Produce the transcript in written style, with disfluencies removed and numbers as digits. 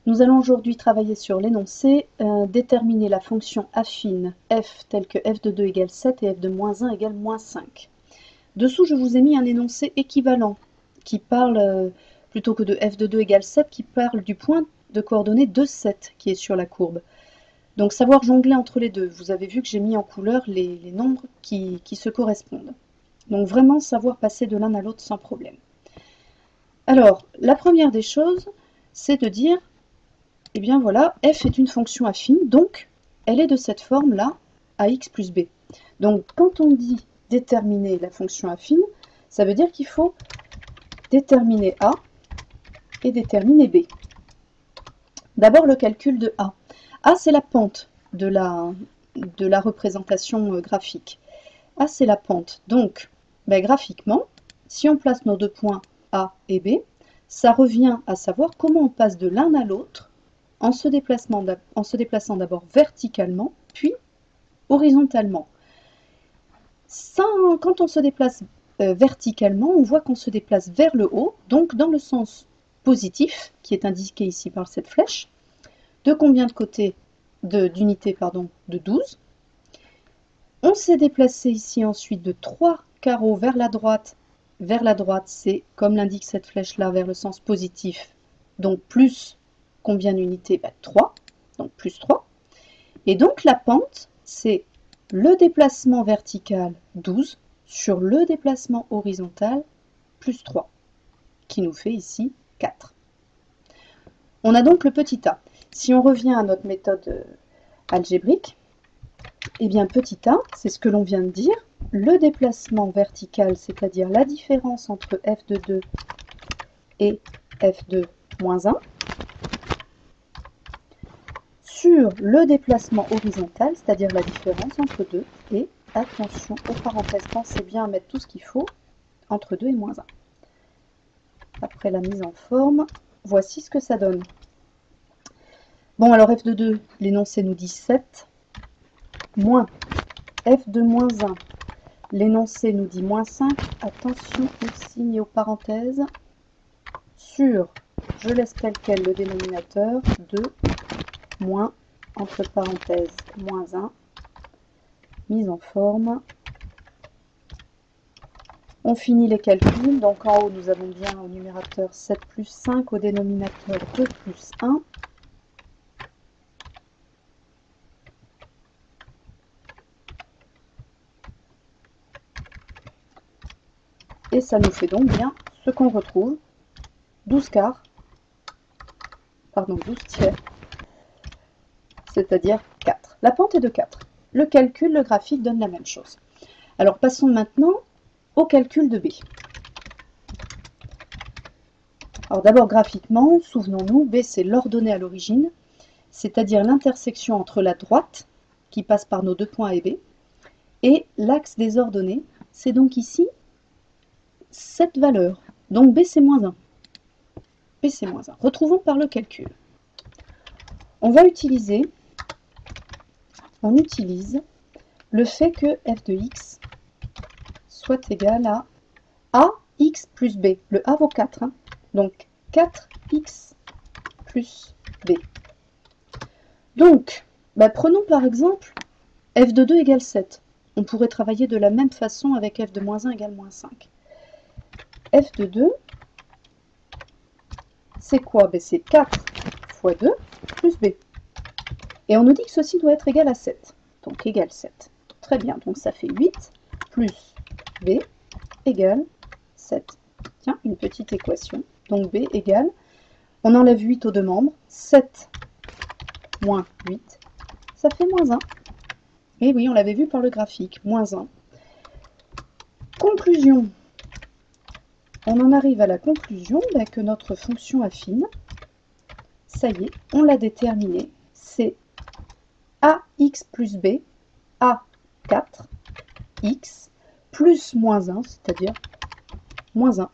Nous allons aujourd'hui travailler sur l'énoncé, déterminer la fonction affine f telle que f de 2 égale 7 et f de moins 1 égale moins 5. Dessous, je vous ai mis un énoncé équivalent qui parle, plutôt que de f de 2 égale 7, qui parle du point de coordonnées 2, 7 qui est sur la courbe. Donc savoir jongler entre les deux. Vous avez vu que j'ai mis en couleur les nombres qui se correspondent. Donc vraiment savoir passer de l'un à l'autre sans problème. Alors, la première des choses, c'est de dire, eh bien voilà, f est une fonction affine, donc elle est de cette forme-là, ax plus b. Donc quand on dit déterminer la fonction affine, ça veut dire qu'il faut déterminer a et déterminer b. D'abord le calcul de a. A, c'est la pente de la représentation graphique. A, c'est la pente. Donc, graphiquement, si on place nos deux points A et B, ça revient à savoir comment on passe de l'un à l'autre en se déplaçant d'abord verticalement, puis horizontalement. Quand on se déplace verticalement, on voit qu'on se déplace vers le haut, donc dans le sens positif, qui est indiqué ici par cette flèche. De combien de côtés d'unités, pardon, de 12. On s'est déplacé ici ensuite de 3 carreaux vers la droite. Vers la droite, c'est, comme l'indique cette flèche-là, vers le sens positif. Donc plus combien d'unités? 3. Donc plus 3. Et donc la pente, c'est le déplacement vertical 12 sur le déplacement horizontal plus 3, qui nous fait ici 4. On a donc le petit a. Si on revient à notre méthode algébrique, eh bien petit a, c'est ce que l'on vient de dire, le déplacement vertical, c'est-à-dire la différence entre f de 2 et f de moins 1, sur le déplacement horizontal, c'est-à-dire la différence entre 2 et, attention aux parenthèses, pensez bien à mettre tout ce qu'il faut, entre 2 et moins 1. Après la mise en forme, voici ce que ça donne. Bon, alors f de 2, l'énoncé nous dit 7, moins f de moins 1, l'énoncé nous dit moins 5, attention aux signes et aux parenthèses, sur, je laisse tel quel le dénominateur, 2, moins, entre parenthèses, moins 1, mise en forme. On finit les calculs, donc en haut nous avons bien au numérateur 7 plus 5, au dénominateur 2 plus 1. Et ça nous fait donc bien ce qu'on retrouve, 12 quarts, pardon, 12 tiers, c'est-à-dire 4. La pente est de 4. Le calcul, le graphique donne la même chose. Alors passons maintenant au calcul de B. Alors d'abord graphiquement, souvenons-nous, B c'est l'ordonnée à l'origine, c'est-à-dire l'intersection entre la droite, qui passe par nos deux points A et B, et l'axe des ordonnées, c'est donc ici cette valeur. Donc B c'est moins 1. B c'est moins 1. Retrouvons par le calcul. On utilise le fait que f de x soit égal à ax plus b. Le a vaut 4, hein. Donc 4x plus b. Donc, prenons par exemple f de 2 égale 7. On pourrait travailler de la même façon avec f de moins 1 égale moins 5. F de 2, c'est quoi? C'est 4 fois 2 plus b. Et on nous dit que ceci doit être égal à 7. Donc égal 7. Très bien, donc ça fait 8 plus b égale 7. Tiens, une petite équation. Donc b égale, on enlève 8 aux deux membres, 7 moins 8, ça fait moins 1. Et oui, on l'avait vu par le graphique, moins 1. Conclusion. On en arrive à la conclusion que notre fonction affine, ça y est, on l'a déterminée, c'est ax plus b, a4, x, plus moins 1, c'est-à-dire moins 1.